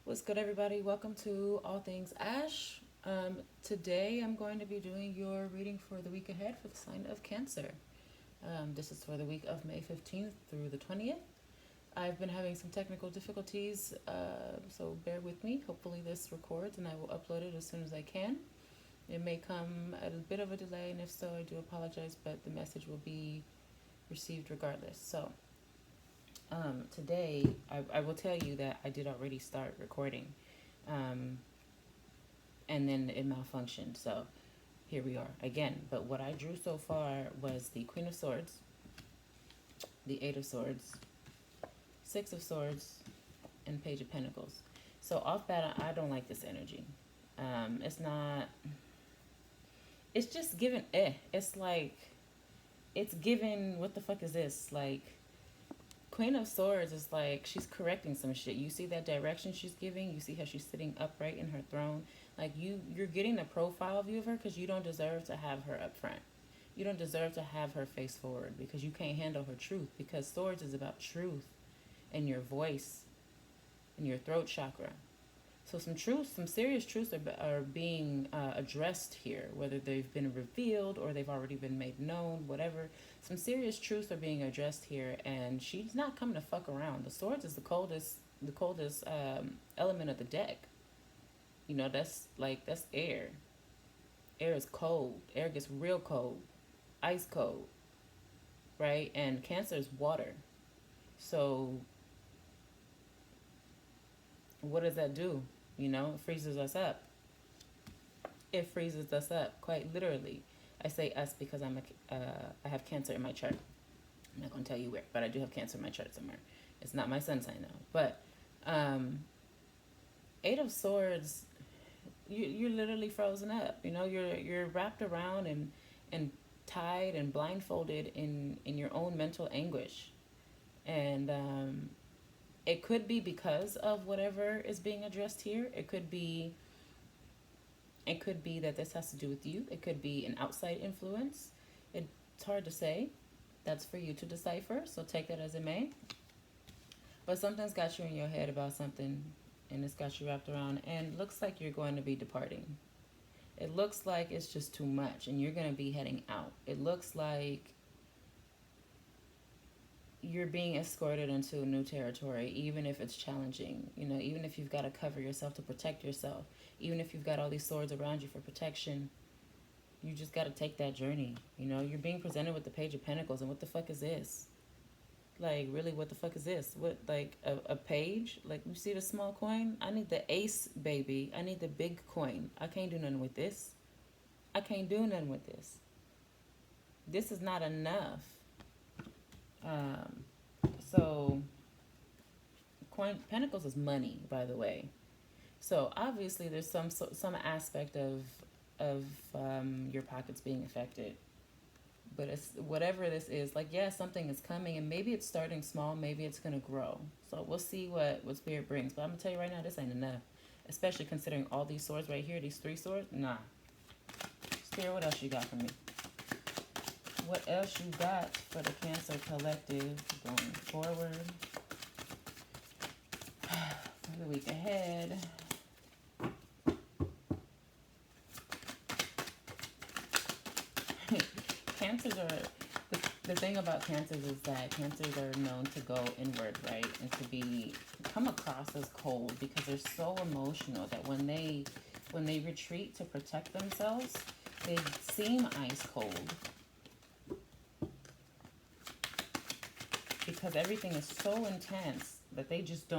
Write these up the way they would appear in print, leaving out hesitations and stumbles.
What's good, everybody? Welcome to All Things Ash. Today, I'm going to be doing your reading for the week ahead for the sign of Cancer. This is for the week of May 15th through the 20th. I've been having some technical difficulties, so bear with me. Hopefully, this records and I will upload it as soon as I can. It may come at a bit of a delay, and if so, I do apologize, but the message will be received regardless. So, today, I will tell you that I did already start recording, um, and then it malfunctioned. So here we are again. But what I drew so far was the Queen of Swords, the Eight of Swords, Six of Swords, and Page of Pentacles. So off bat, I don't like this energy. It's not. It's just given. It's like. It's given. What the fuck is this? Like, Queen of Swords is like she's correcting some shit. You see that direction she's giving. You see how she's sitting upright in her throne. Like you're getting a profile view of her because you don't deserve to have her up front. You don't deserve to have her face forward because you can't handle her truth. Because Swords is about truth and your voice and your throat chakra. So some serious truths are being addressed here, whether they've been revealed or they've already been made known, whatever. Some serious truths are being addressed here, and she's not coming to fuck around. The Swords is the coldest element of the deck. You know, that's air. Air is cold. Air gets real cold, ice cold, right? And Cancer is water. So what does that do? You know, it freezes us up. It freezes us up, quite literally. I say us because I have Cancer in my chart. I'm not going to tell you where, but I do have Cancer in my chart somewhere. It's not my sun sign though. But Eight of Swords, you're literally frozen up. You know, you're wrapped around and tied and blindfolded in your own mental anguish, and it could be because of whatever is being addressed here. It could be that this has to do with you. It could be an outside influence. It's hard to say. That's for you to decipher. So take that as it may. But something's got you in your head about something, and it's got you wrapped around, and it looks like you're going to be departing. It looks like it's just too much, and you're going to be heading out. It looks like you're being escorted into a new territory, even if it's challenging. You know, even if you've got to cover yourself to protect yourself, even if you've got all these swords around you for protection, you just got to take that journey. You know, you're being presented with the Page of Pentacles, and what the fuck is this? Like, really, what the fuck is this? What, like, a page? Like, you see the small coin? I need the ace, baby. I need the big coin. I can't do nothing with this. I can't do nothing with this. This is not enough. So, Pentacles is money, by the way. So obviously, there's some aspect of your pockets being affected. But it's whatever this is. Like, yeah, something is coming, and maybe it's starting small. Maybe it's gonna grow. So we'll see what Spirit brings. But I'm gonna tell you right now, this ain't enough. Especially considering all these swords right here. These three swords. Nah. Spirit, what else you got for me? What else you got for the Cancer Collective going forward for the week ahead? Cancers are, the thing about cancers is that cancers are known to go inward, right? And to come across as cold because they're so emotional that when they retreat to protect themselves, they seem ice cold. Because everything is so intense that they just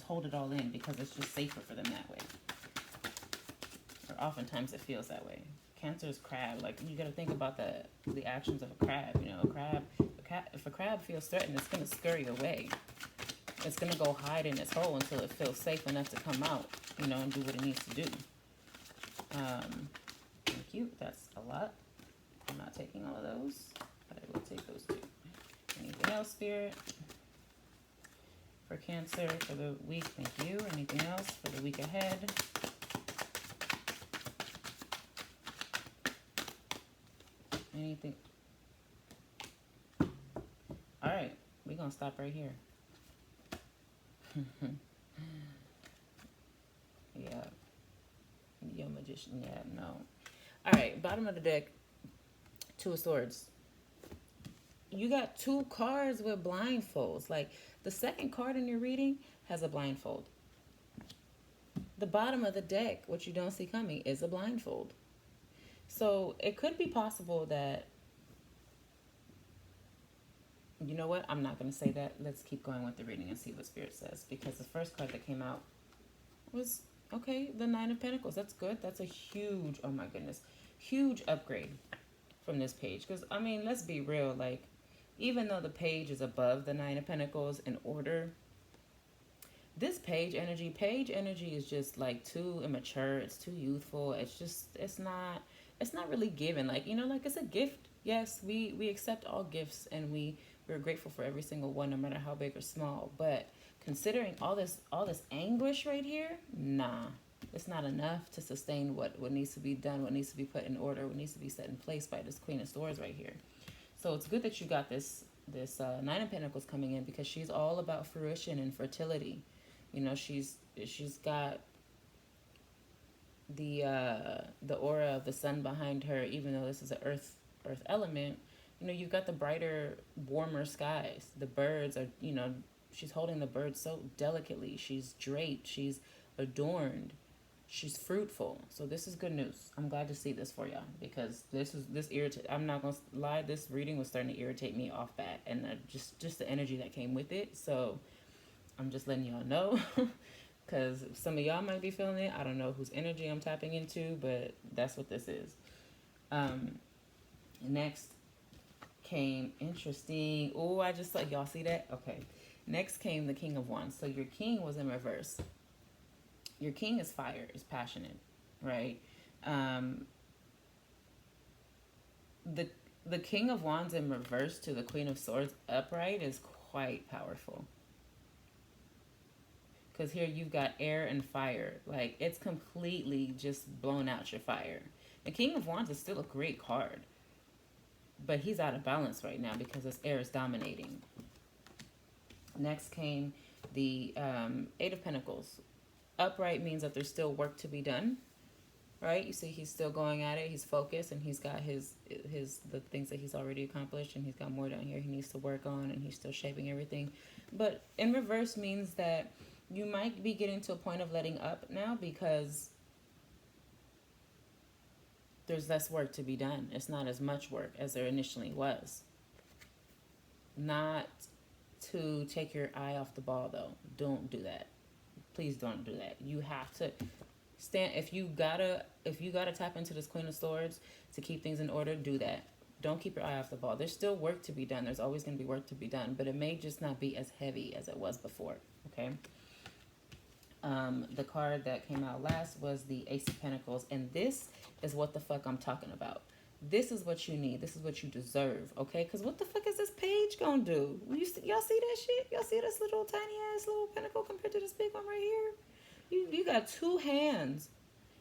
hold it all in because it's just safer for them that way. Or oftentimes it feels that way. Cancer is crab. Like, you got to think about the actions of a crab. You know, if a crab feels threatened, it's going to scurry away. It's going to go hide in its hole until it feels safe enough to come out, you know, and do what it needs to do. Thank you. That's a lot. I'm not taking all of those, but I will take those two. Anything else, Spirit? For Cancer for the week, thank you. Anything else for the week ahead? Anything? All right, we're going to stop right here. magician. Yeah, no. All right, bottom of the deck, Two of Swords. You got two cards with blindfolds. Like, the second card in your reading has a blindfold. The bottom of the deck, what you don't see coming, is a blindfold. So it could be possible that, you know what? I'm not going to say that. Let's keep going with the reading and see what Spirit says. Because the first card that came out was, okay, the Nine of Pentacles. That's good. That's a huge, oh my goodness, huge upgrade from this page. Because, I mean, let's be real. Like, even though the page is above the Nine of Pentacles in order, this page energy is just like too immature. It's too youthful. It's not really given. Like, you know, like, it's a gift. Yes, we accept all gifts, and we're grateful for every single one, no matter how big or small. But considering all this anguish right here, nah, it's not enough to sustain what needs to be done, what needs to be put in order, what needs to be set in place by this Queen of Swords right here. So it's good that you got this Nine of Pentacles coming in, because she's all about fruition and fertility. You know, she's got the aura of the sun behind her, even though this is an earth element. You know, you've got the brighter, warmer skies. The birds are, you know, she's holding the birds so delicately. She's draped. She's adorned. She's fruitful. So this is good news. I'm glad to see this for y'all, because this irritate. I'm not gonna lie. This reading was starting to irritate me off bat, and just the energy that came with it. So I'm just letting y'all know, because some of y'all might be feeling it. I don't know whose energy I'm tapping into, but that's what this is. Next came, interesting. Oh, I just saw, y'all see that? Okay. Next came the King of Wands. So your king was in reverse. Your king is fire, is passionate, right? The King of Wands in reverse to the Queen of Swords upright is quite powerful. Because here you've got air and fire. Like, it's completely just blown out your fire. The King of Wands is still a great card, but he's out of balance right now because this air is dominating. Next came the Eight of Pentacles. Upright means that there's still work to be done, right? You see he's still going at it. He's focused, and he's got the things that he's already accomplished, and he's got more down here he needs to work on, and he's still shaping everything. But in reverse means that you might be getting to a point of letting up now, because there's less work to be done. It's not as much work as there initially was. Not to take your eye off the ball, though. Don't do that. Please don't do that. You have to stand. If you gotta tap into this Queen of Swords to keep things in order, do that. Don't keep your eye off the ball. There's still work to be done. There's always going to be work to be done, but it may just not be as heavy as it was before. Okay. The card that came out last was the Ace of Pentacles, and this is what the fuck I'm talking about. This is what you need. This is what you deserve, okay? Because what the fuck is this page gonna do? Y'all see that shit? Y'all see this little tiny ass little pentacle compared to this big one right here? You got two hands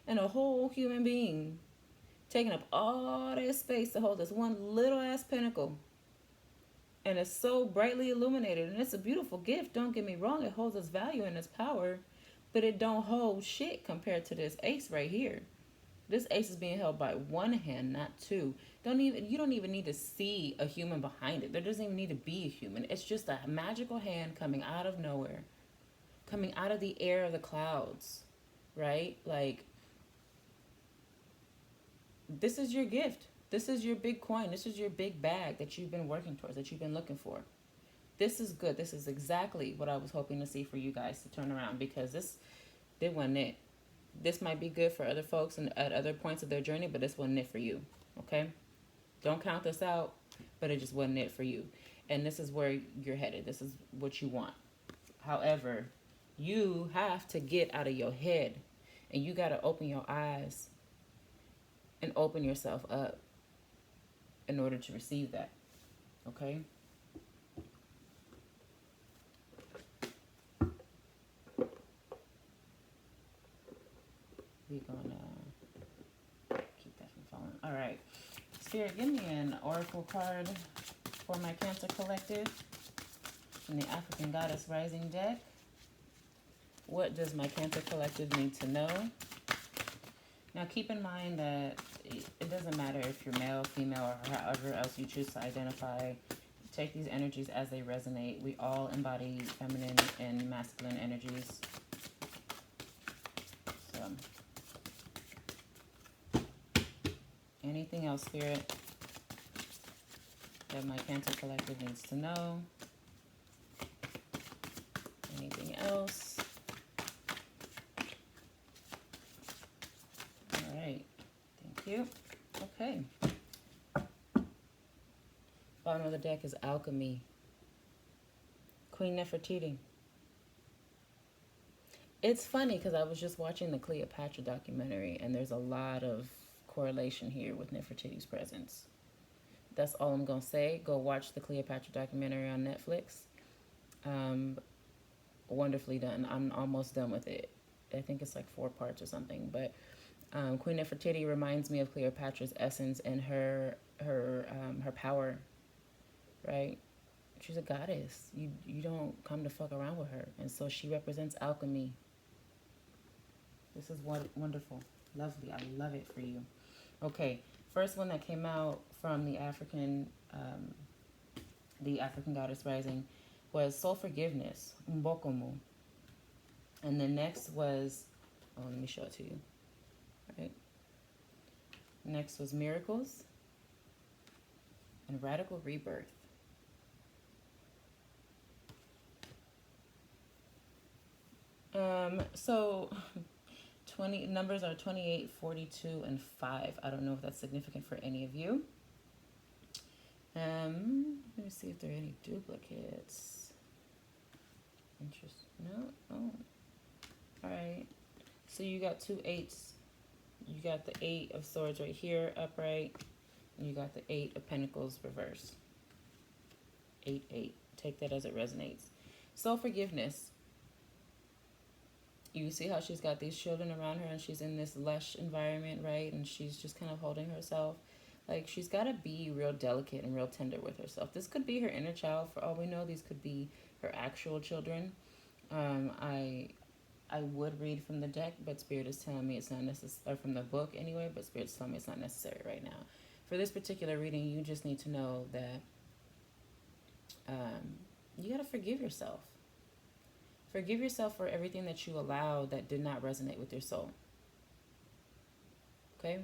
and a whole human being taking up all that space to hold this one little ass pentacle. And it's so brightly illuminated, and it's a beautiful gift. Don't get me wrong. It holds its value and its power, but it don't hold shit compared to this ace right here. This ace is being held by one hand, not two. You don't even need to see a human behind it. There doesn't even need to be a human. It's just a magical hand coming out of nowhere, coming out of the air of the clouds, right? Like, this is your gift. This is your big coin. This is your big bag that you've been working towards, that you've been looking for. This is good. This is exactly what I was hoping to see for you guys to turn around, because this wasn't it. This might be good for other folks and at other points of their journey, but this wasn't it for you, okay? Don't count this out, but it just wasn't it for you. And this is where you're headed. This is what you want. However, you have to get out of your head, and you got to open your eyes and open yourself up in order to receive that, okay? We're gonna keep that from falling. All right, Spirit, give me an oracle card for my Cancer Collective from the African Goddess Rising deck. What does my Cancer Collective need to know Now keep in mind that it doesn't matter if you're male, female, or however else you choose to identify. Take these energies as they resonate. We all embody feminine and masculine energies. So, anything else, Spirit, that my Cancer Collective needs to know? Anything else? All right. Thank you. Okay. Bottom of the deck is Alchemy. Queen Nefertiti. It's funny because I was just watching the Cleopatra documentary, and there's a lot of correlation here with Nefertiti's presence. That's all I'm going to say. Go watch the Cleopatra documentary on Netflix. Wonderfully done. I'm almost done with it. I think it's like 4 parts or something. But Queen Nefertiti reminds me of Cleopatra's essence and her power, right? She's a goddess. You don't come to fuck around with her. And so she represents alchemy. This is wonderful. Lovely. I love it for you. Okay. First one that came out from the African goddess rising was Soul Forgiveness, Mbokomu. And the next was, let me show it to you. All right. Next was Miracles and Radical Rebirth. So 20 numbers are 28, 42, and 5. I don't know if that's significant for any of you. Let me see if there are any duplicates. Interesting. No? Oh. Alright. So you got 2 8s. You got the 8 of Swords right here, upright. And you got the 8 of Pentacles reverse. 8, 8. Take that as it resonates. Self-forgiveness. You see how she's got these children around her and she's in this lush environment, right? And she's just kind of holding herself. Like, she's got to be real delicate and real tender with herself. This could be her inner child. For all we know, these could be her actual children. I would read from the deck, but Spirit is telling me it's not necessary, from the book anyway, but Spirit's telling me it's not necessary right now. For this particular reading, you just need to know that you got to forgive yourself. Forgive yourself for everything that you allowed that did not resonate with your soul. Okay?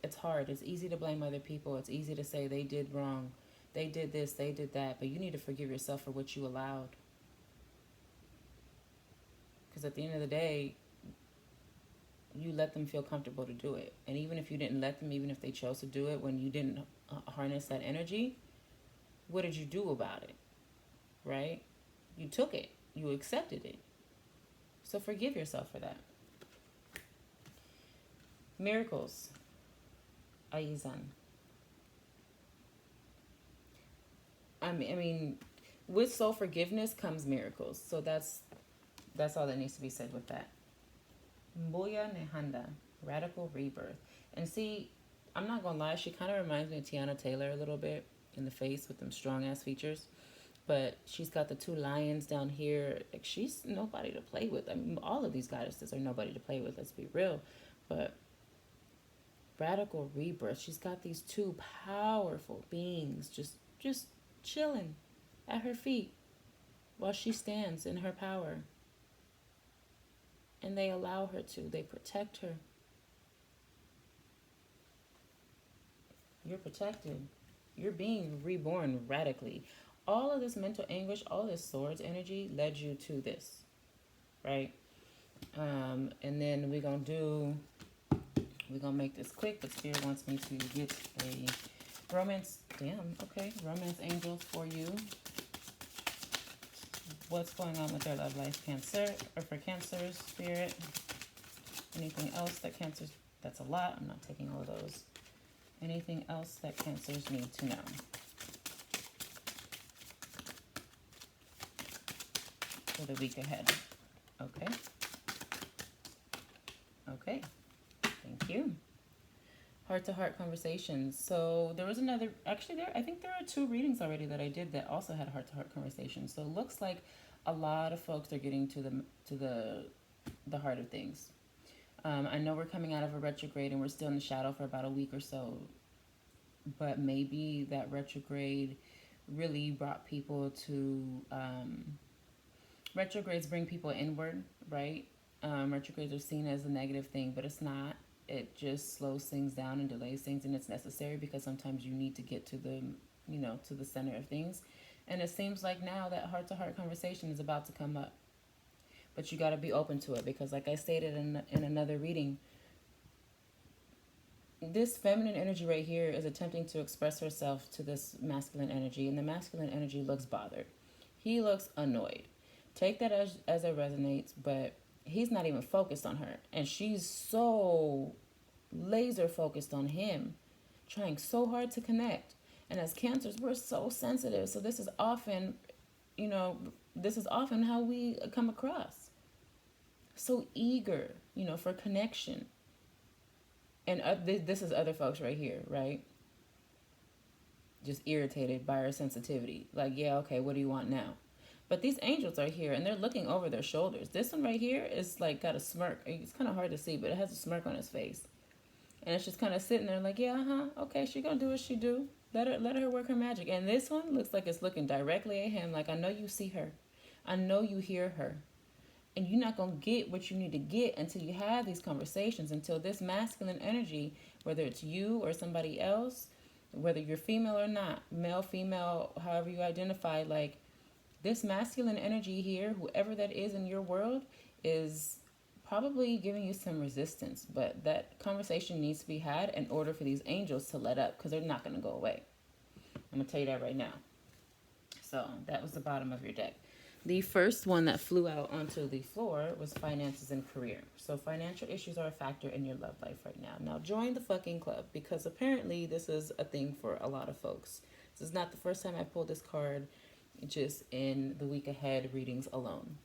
It's hard. It's easy to blame other people. It's easy to say they did wrong. They did this, they did that. But you need to forgive yourself for what you allowed. Because at the end of the day, you let them feel comfortable to do it. And even if you didn't let them, even if they chose to do it when you didn't harness that energy, what did you do about it? Right? You took it. You accepted it. So forgive yourself for that. Miracles. Aizan. I mean, with soul forgiveness comes miracles. So that's all that needs to be said with that. Mboya Nehanda. Radical rebirth. And see, I'm not going to lie, she kind of reminds me of Tiana Taylor a little bit in the face with them strong-ass features. But she's got the 2 lions down here. Like, she's nobody to play with. I mean, all of these goddesses are nobody to play with. Let's be real. But radical rebirth. She's got these 2 powerful beings just chilling at her feet while she stands in her power. And they allow her to. They protect her. You're protected. You're being reborn radically. All of this mental anguish, all this swords energy led you to this, right? And then we're going to make this quick, but Spirit wants me to get a romance, romance angels for you. What's going on with their love life, Cancer, or for Cancer's Spirit? Anything else that Cancer's, that's a lot, I'm not taking all of those. Anything else that Cancers need to know? For the week ahead. Okay. Okay. Thank you. Heart-to-heart conversations. So there was another, actually I think there are 2 readings already that I did that also had heart-to-heart conversations. So it looks like a lot of folks are getting to the heart of things. I know we're coming out of a retrograde and we're still in the shadow for about a week or so, but maybe that retrograde really brought people to retrogrades bring people inward, right? Retrogrades are seen as a negative thing, but it's not. It just slows things down and delays things, and it's necessary because sometimes you need to get to the, to the center of things. And it seems like now that heart-to-heart conversation is about to come up, but you got to be open to it because, like I stated in another reading, this feminine energy right here is attempting to express herself to this masculine energy, and the masculine energy looks bothered. He looks annoyed. Take that as it resonates, but he's not even focused on her, and she's so laser focused on him, trying so hard to connect. And as Cancers, we're so sensitive, so this is often, how we come across, so eager, for connection. And this is other folks right here, right? Just irritated by our sensitivity. Like, yeah, okay, what do you want now? But these angels are here and they're looking over their shoulders. This one right here is like got a smirk. It's kind of hard to see, but it has a smirk on his face. And it's just kind of sitting there like, yeah, okay, she gonna do what she do. Let her work her magic. And this one looks like it's looking directly at him like, I know you see her. I know you hear her. And you're not going to get what you need to get until you have these conversations, until this masculine energy, whether it's you or somebody else, whether you're female or not, male, female, however you identify, like this masculine energy here, whoever that is in your world, is probably giving you some resistance. But that conversation needs to be had in order for these angels to let up, because they're not going to go away. I'm going to tell you that right now. So that was the bottom of your deck. The first one that flew out onto the floor was finances and career. So financial issues are a factor in your love life right now. Now join the fucking club, because apparently this is a thing for a lot of folks. This is not the first time I pulled this card, just in the week ahead readings alone.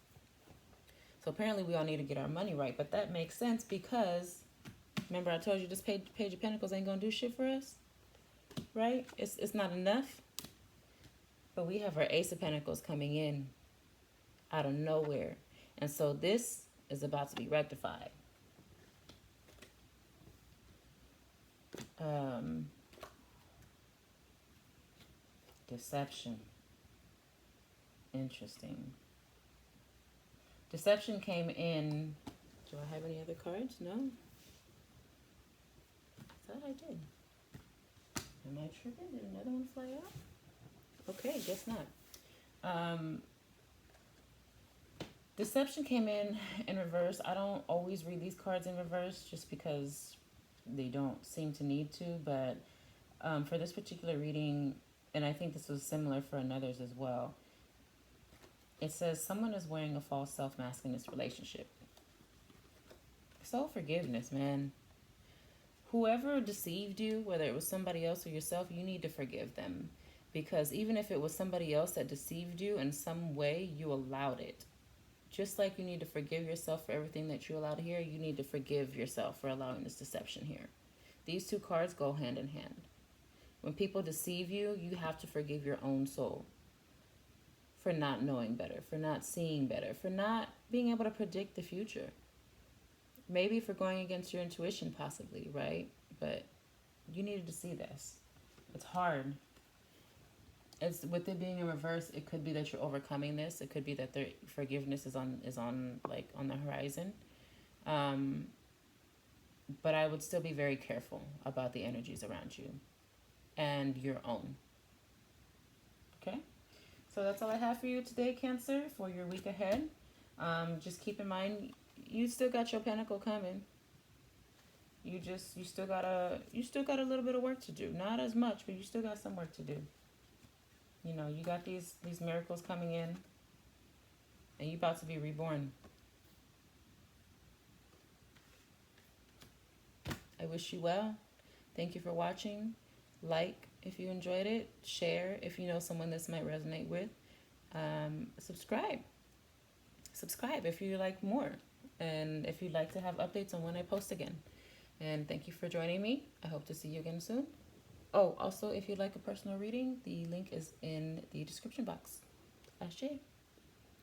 So apparently we all need to get our money right, but that makes sense because remember I told you this page of Pentacles ain't gonna do shit for us, right? It's not enough. But we have our Ace of Pentacles coming in out of nowhere. And so this is about to be rectified. Deception. Interesting. Deception came in. Do I have any other cards? No. I thought I did. Am I tripping? Did another one fly out? Okay, guess not. Deception came in reverse. I don't always read these cards in reverse just because they don't seem to need to. But for this particular reading, and I think this was similar for another's as well, it says someone is wearing a false self-mask in this relationship. So forgiveness, man. Whoever deceived you, whether it was somebody else or yourself, you need to forgive them. Because even if it was somebody else that deceived you in some way, you allowed it. Just like you need to forgive yourself for everything that you allowed here, you need to forgive yourself for allowing this deception here. These two cards go hand in hand. When people deceive you, you have to forgive your own soul for not knowing better, for not seeing better, for not being able to predict the future. Maybe for going against your intuition possibly, right? But you needed to see this. It's hard. It's with it being in reverse, it could be that you're overcoming this. It could be that their forgiveness is on the horizon. But I would still be very careful about the energies around you and your own. Okay? So that's all I have for you today, Cancer, for your week ahead. Just keep in mind, you still got your pentacle coming. You still got a little bit of work to do. Not as much, but you still got some work to do. You know, you got these miracles coming in, and you're about to be reborn. I wish you well. Thank you for watching. Like if you enjoyed it. Share if you know someone this might resonate with. Subscribe. Subscribe if you like more. And if you'd like to have updates on when I post again. And thank you for joining me. I hope to see you again soon. Oh, also, if you'd like a personal reading, the link is in the description box. Ashe.